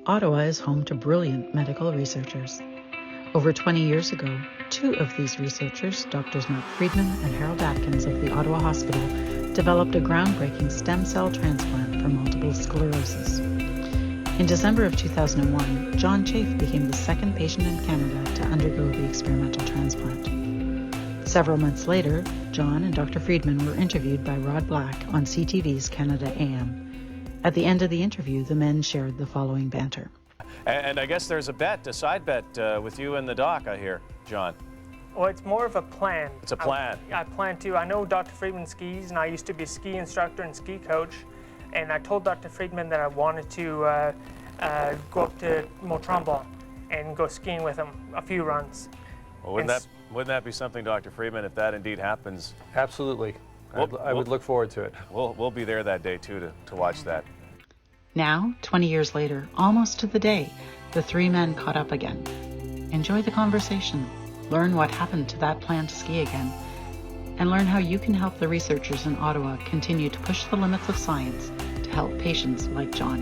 Ottawa is home to brilliant medical researchers. Over 20 years ago, two of these researchers, Drs. Mark Freedman and Harold Atkins of the Ottawa Hospital, developed a groundbreaking stem cell transplant for multiple sclerosis. In December of 2001, John Chafe became the second patient in Canada to undergo the experimental transplant. Several months later, John and Dr. Freedman were interviewed by Rod Black on CTV's Canada AM. At the end of the interview, the men shared the following banter. And I guess there's a side bet with you and the doc, I hear, John. Well, it's more of a plan. It's a plan. I plan to. I know Dr. Freedman skis, and I used to be a ski instructor and ski coach. And I told Dr. Freedman that I wanted to go up to Monttremblant and go skiing with him a few runs. Well, wouldn't that be something, Dr. Freedman, if that indeed happens? Absolutely. I would look forward to it. We'll be there that day, too, to watch that. Now, 20 years later, almost to the day, the three men caught up again. Enjoy the conversation, learn what happened to that plan to ski again, and learn how you can help the researchers in Ottawa continue to push the limits of science to help patients like John.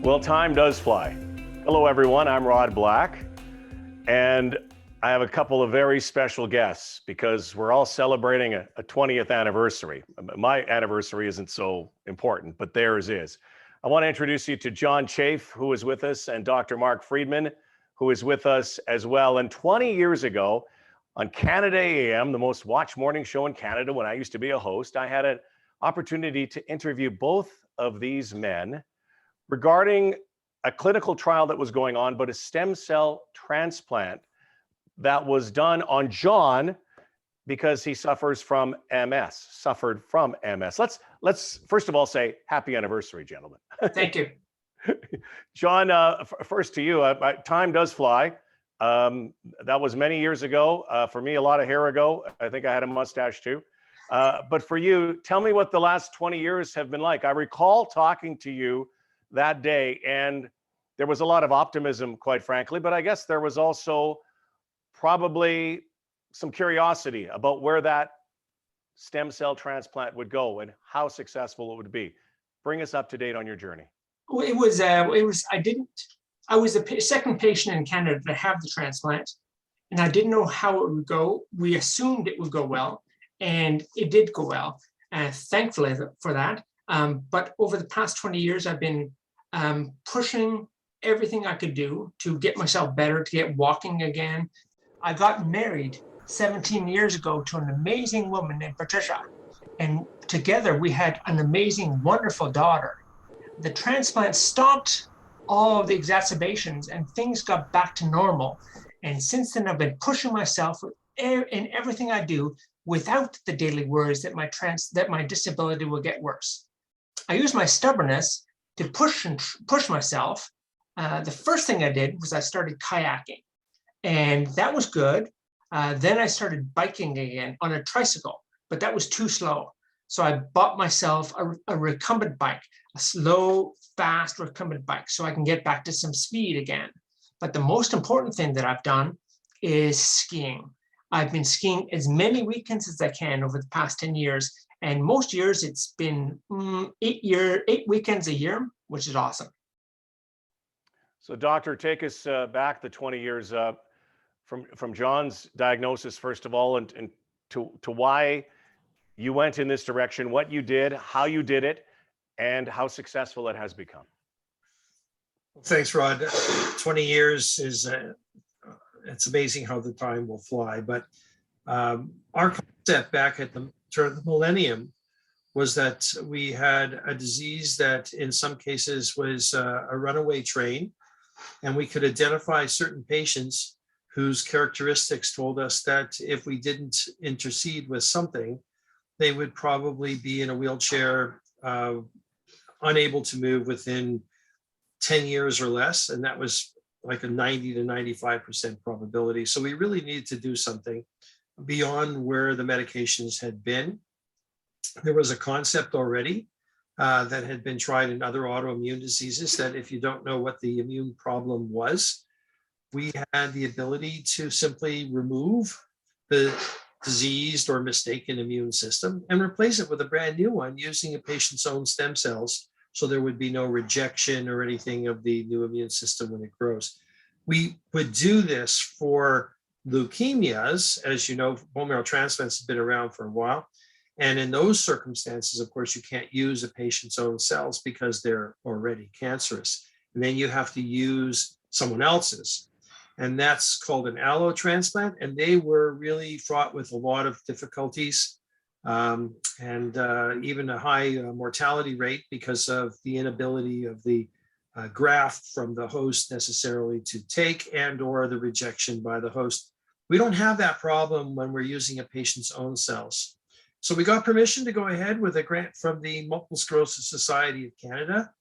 Well, time does fly. Hello, everyone. I'm Rod Black, and I have a couple of very special guests because we're all celebrating a 20th anniversary. My anniversary isn't so important, but theirs is. I want to introduce you to John Chafe, who is with us, and Dr. Mark Freedman, who is with us as well. And 20 years ago on Canada AM, the most watched morning show in Canada when I used to be a host, I had an opportunity to interview both of these men regarding a clinical trial that was going on, but a stem cell transplant that was done on John because he suffered from MS. Let's first of all say happy anniversary, gentlemen. Thank you. John, first to you. Time does fly. That was many years ago. For me, a lot of hair ago. I think I had a mustache too. But for you, tell me what the last 20 years have been like. I recall talking to you that day, and there was a lot of optimism, quite frankly, but I guess there was also probably some curiosity about where that stem cell transplant would go and how successful it would be. Bring us up to date on your journey. Well, I was the second patient in Canada to have the transplant, and I didn't know how it would go. We assumed it would go well, and it did go well, thankfully for that. But over the past 20 years, I've been pushing everything I could do to get myself better, to get walking again. I got married 17 years ago to an amazing woman named Patricia. And together we had an amazing, wonderful daughter. The transplant stopped all of the exacerbations and things got back to normal. And since then I've been pushing myself in everything I do without the daily worries that my disability will get worse. I use my stubbornness to push myself. The first thing I did was I started kayaking. And that was good. Then I started biking again on a tricycle, but that was too slow. So I bought myself a recumbent bike, a slow, fast recumbent bike, so I can get back to some speed again. But the most important thing that I've done is skiing. I've been skiing as many weekends as I can over the past 10 years. And most years it's been 8 weekends a year, which is awesome. So doctor, take us back the 20 years from John's diagnosis, first of all, and to why you went in this direction, what you did, how you did it, and how successful it has become. Thanks, Rod. 20 years is, it's amazing how the time will fly. But our concept back at the turn of the millennium was that we had a disease that in some cases was a runaway train, and we could identify certain patients whose characteristics told us that if we didn't intercede with something, they would probably be in a wheelchair, unable to move within 10 years or less. And that was like a 90 to 95% probability. So we really needed to do something beyond where the medications had been. There was a concept already that had been tried in other autoimmune diseases that if you don't know what the immune problem was, we had the ability to simply remove the diseased or mistaken immune system and replace it with a brand new one using a patient's own stem cells so there would be no rejection or anything of the new immune system when it grows. We would do this for leukemias. As you know, bone marrow transplants have been around for a while. And in those circumstances, of course, you can't use a patient's own cells because they're already cancerous. And then you have to use someone else's. And that's called an allo transplant. And they were really fraught with a lot of difficulties and even a high mortality rate because of the inability of the graft from the host necessarily to take and or the rejection by the host. We don't have that problem when we're using a patient's own cells. So we got permission to go ahead with a grant from the Multiple Sclerosis Society of Canada.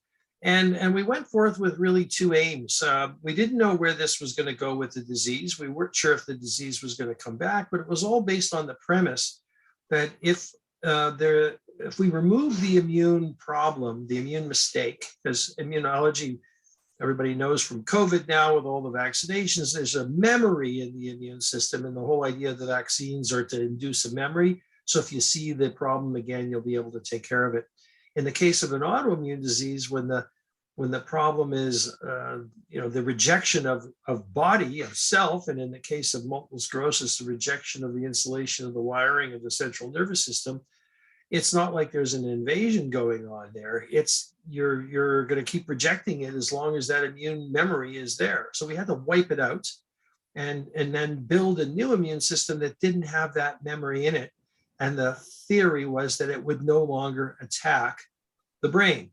And we went forth with really two aims. We didn't know where this was going to go with the disease. We weren't sure if the disease was going to come back, but it was all based on the premise that if we remove the immune problem, the immune mistake, because immunology, everybody knows from COVID now with all the vaccinations, there's a memory in the immune system, and the whole idea of the vaccines are to induce a memory. So if you see the problem again, you'll be able to take care of it. In the case of an autoimmune disease, when the problem is the rejection of body, of self, and in the case of multiple sclerosis, the rejection of the insulation of the wiring of the central nervous system, it's not like there's an invasion going on there. It's you're going to keep rejecting it as long as that immune memory is there. So we had to wipe it out and then build a new immune system that didn't have that memory in it. And the theory was that it would no longer attack the brain.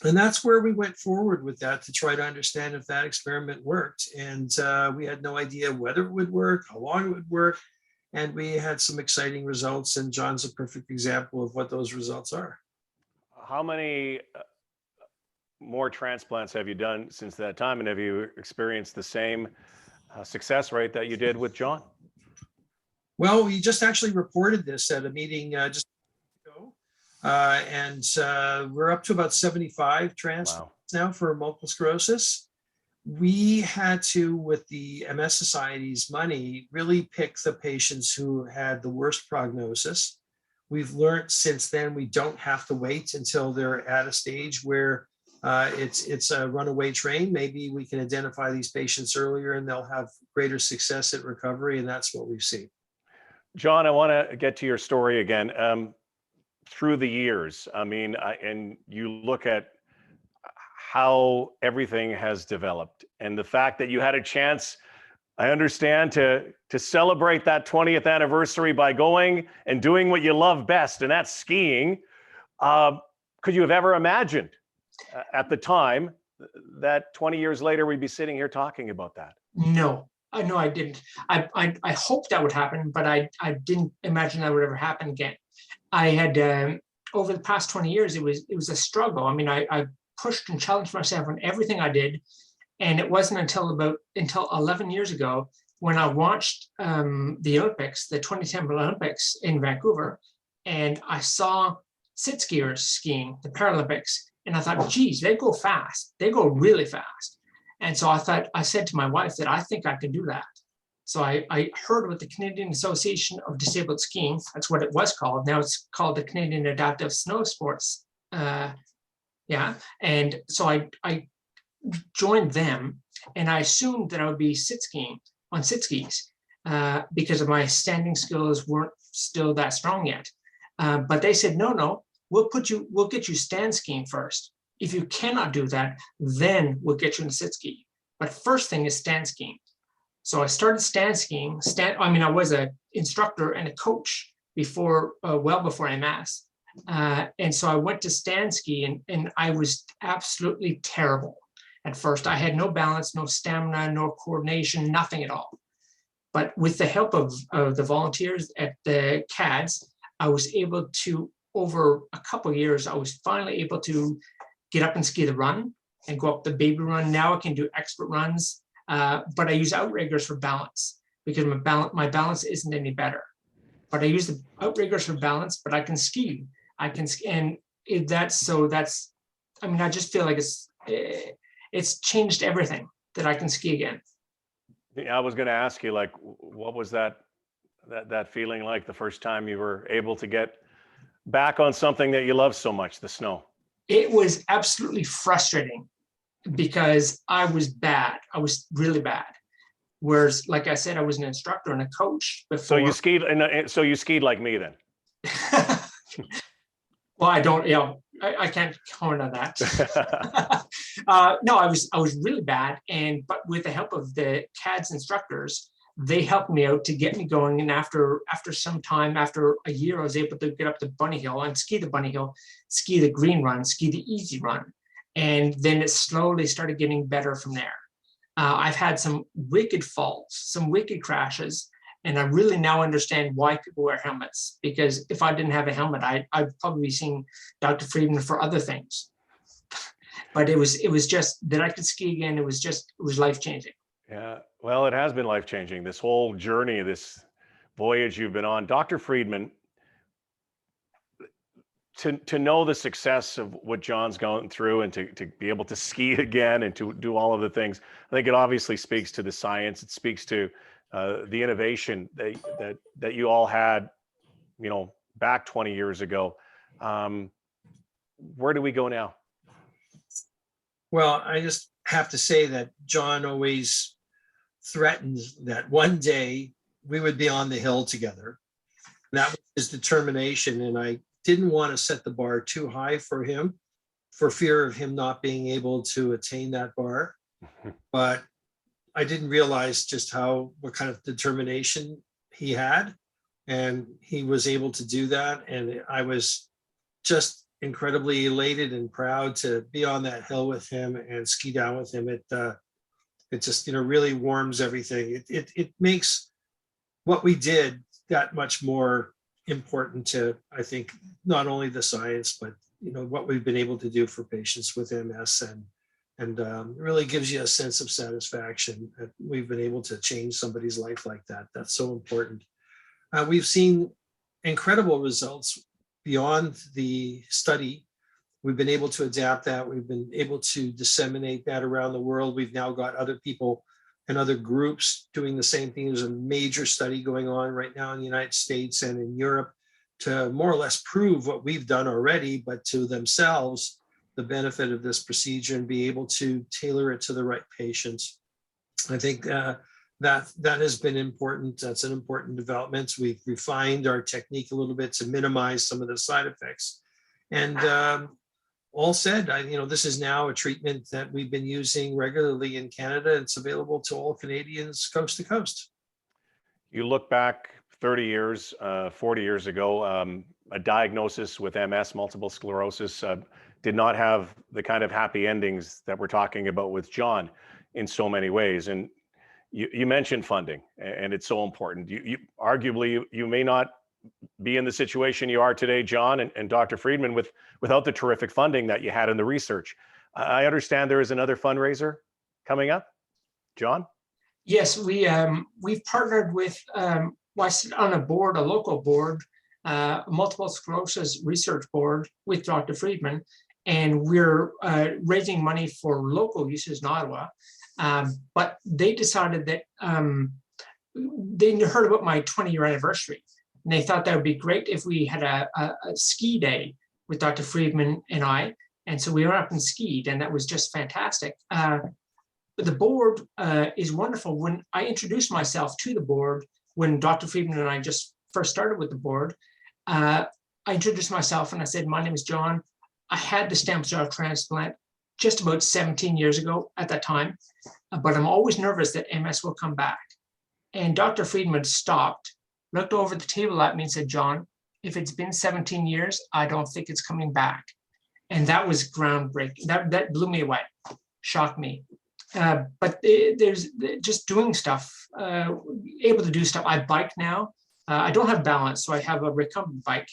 And that's where we went forward with that to try to understand if that experiment worked. And we had no idea whether it would work, how long it would work. And we had some exciting results. And John's a perfect example of what those results are. How many more transplants have you done since that time? And have you experienced the same success rate that you did with John? Well, we just actually reported this at a meeting just ago. And we're up to about 75 transplants now for multiple sclerosis. We had to, with the MS Society's money, really pick the patients who had the worst prognosis. We've learned since then we don't have to wait until they're at a stage where it's a runaway train. Maybe we can identify these patients earlier and they'll have greater success at recovery, and that's what we've seen. John, I want to get to your story again. Through the years, and you look at how everything has developed and the fact that you had a chance, I understand, to celebrate that 20th anniversary by going and doing what you love best, and that's skiing. Could you have ever imagined at the time that 20 years later we'd be sitting here talking about that? No, I didn't. I hoped that would happen, but I didn't imagine that would ever happen again. I had over the past 20 years, it was a struggle. I mean, I pushed and challenged myself on everything I did, and it wasn't until 11 years ago when I watched the Olympics, the 2010 Olympics in Vancouver, and I saw sit skiers skiing the Paralympics, and I thought, geez, they go fast. They go really fast. And so I said to my wife that I think I can do that. So I heard about the Canadian Association of Disabled Skiing. That's what it was called. Now it's called the Canadian Adaptive Snow Sports. And so I joined them, and I assumed that I would be sit skiing on sit skis because of my standing skills weren't still that strong yet. But they said, no, we'll get you stand skiing first. If you cannot do that, then we'll get you in sit ski. But first thing is stand skiing. So I started stand skiing. I was an instructor and a coach before, well before MS. And so I went to stand ski, and I was absolutely terrible at first. I had no balance, no stamina, no coordination, nothing at all. But with the help of the volunteers at the CADS, I was able to, over a couple of years, I was finally able to get up and ski the run and go up the baby run. Now I can do expert runs, but I use outriggers for balance because my balance isn't any better. But I use the outriggers for balance, but I can ski. I just feel like it's changed everything that I can ski again. I was going to ask you, like, what was that feeling like the first time you were able to get back on something that you love so much, the snow? It was absolutely frustrating because I was bad. I was really bad. Whereas, like I said, I was an instructor and a coach before. So you skied like me then? Well, I don't, I can't comment on that. No, I was really bad. But with the help of the CADS instructors, they helped me out to get me going. And after some time, after a year, I was able to get up to Bunny Hill and ski the Bunny Hill, ski the green run, ski the easy run. And then it slowly started getting better from there. I've had some wicked falls, some wicked crashes, and I really now understand why people wear helmets. Because if I didn't have a helmet, I'd probably be seeing Dr. Freedman for other things. But it was just that I could ski again. It was life-changing. Yeah, well, it has been life-changing. This whole journey, this voyage you've been on. Dr. Freedman, to know the success of what John's going through and to be able to ski again and to do all of the things, I think it obviously speaks to the science. It speaks to the innovation that you all had, back 20 years ago. Where do we go now? Well, I just have to say that John always threatened that one day we would be on the hill together. That was his determination. And I didn't want to set the bar too high for him for fear of him not being able to attain that bar. But I didn't realize just what kind of determination he had. And he was able to do that. And I was just incredibly elated and proud to be on that hill with him and ski down with him. It just, really warms everything. It makes what we did that much more important to, I think, not only the science, but, what we've been able to do for patients with MS, and really gives you a sense of satisfaction that we've been able to change somebody's life like that. That's so important. We've seen incredible results beyond the study. We've been able to adapt that. We've been able to disseminate that around the world. We've now got other people and other groups doing the same thing. There's a major study going on right now in the United States and in Europe to more or less prove what we've done already, but to themselves, the benefit of this procedure and be able to tailor it to the right patients. I think that has been important. That's an important development. We've refined our technique a little bit to minimize some of the side effects. And all said, this is now a treatment that we've been using regularly in Canada. It's available to all Canadians coast to coast. You look back 30 years, 40 years ago, a diagnosis with MS, multiple sclerosis, did not have the kind of happy endings that we're talking about with John in so many ways. And you mentioned funding, and it's so important. You arguably, you may not be in the situation you are today, John and Dr. Freedman, without the terrific funding that you had in the research. I understand there is another fundraiser coming up, John? Yes, we've partnered with, I sit on a board, a local board, multiple sclerosis research board with Dr. Freedman, and we're raising money for local uses in Ottawa. But they decided that they heard about my 20-year anniversary, and they thought that would be great if we had a ski day with Dr. Freedman and I. And so we went up and skied, and that was just fantastic. But the board is wonderful. When I introduced myself to the board, when Dr. Freedman and I just first started with the board, I introduced myself and I said, my name is John. I had the stem cell transplant just about 17 years ago at that time, but I'm always nervous that MS will come back. And Dr. Freedman stopped, looked over the table at me and said, John, if it's been 17 years, I don't think it's coming back. And that was groundbreaking. That blew me away, shocked me. But there's just doing stuff, able to do stuff. I bike now. I don't have balance, so I have a recumbent bike.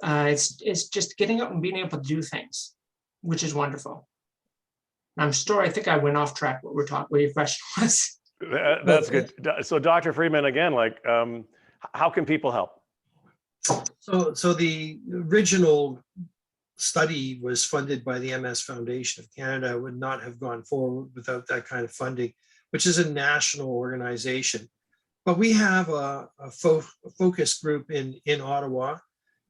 It's just getting up and being able to do things, which is wonderful. And I think I went off track what your question was. That's good. So Dr. Freedman, again, how can people help? So the original study was funded by the MS Foundation of Canada. It would not have gone forward without that kind of funding, which is a national organization. But we have a focus group in Ottawa,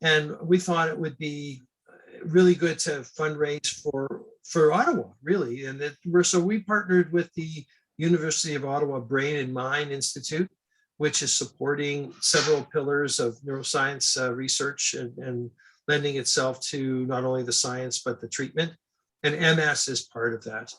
and we thought it would be really good to fundraise for Ottawa, really. And we partnered with the University of Ottawa Brain and Mind Institute, which is supporting several pillars of neuroscience research and lending itself to not only the science, but the treatment. And MS is part of that.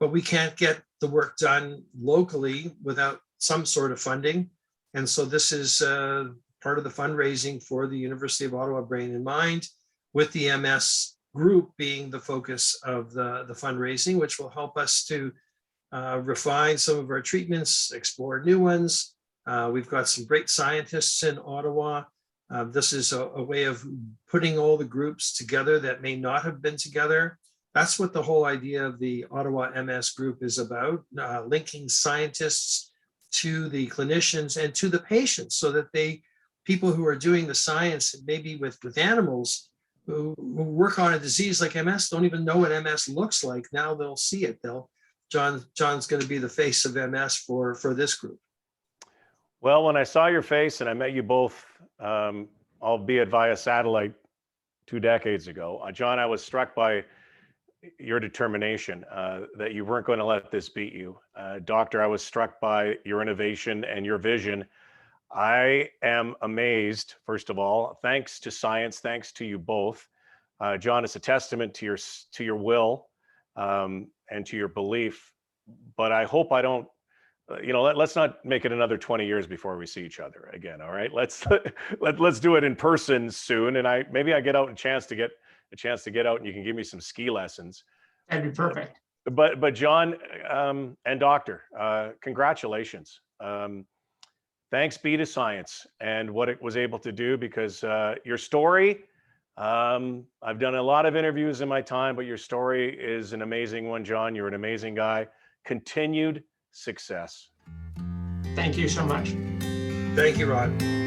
But we can't get the work done locally without some sort of funding. And so this is part of the fundraising for the University of Ottawa Brain and Mind, with the MS group being the focus of the fundraising, which will help us to refine some of our treatments, explore new ones. We've got some great scientists in Ottawa. This is a way of putting all the groups together that may not have been together. That's what the whole idea of the Ottawa MS group is about, linking scientists to the clinicians and to the patients, so that people who are doing the science, maybe with animals, who work on a disease like MS, don't even know what MS looks like. Now they'll see it. John's going to be the face of MS for this group. Well, when I saw your face and I met you both, albeit via satellite 2 decades ago, John, I was struck by your determination that you weren't going to let this beat you. Doctor, I was struck by your innovation and your vision. I am amazed, first of all, thanks to science, thanks to you both. John, it's a testament to your will and to your belief, but I hope I don't, let's not make it another 20 years before we see each other again. All right, let's do it in person soon. And maybe I get out a chance to get out and you can give me some ski lessons. That'd be perfect. But John and Doctor, congratulations. Thanks be to science and what it was able to do, because your story, I've done a lot of interviews in my time, but your story is an amazing one, John. You're an amazing guy. Continued success. Thank you so much. Thank you, Rod.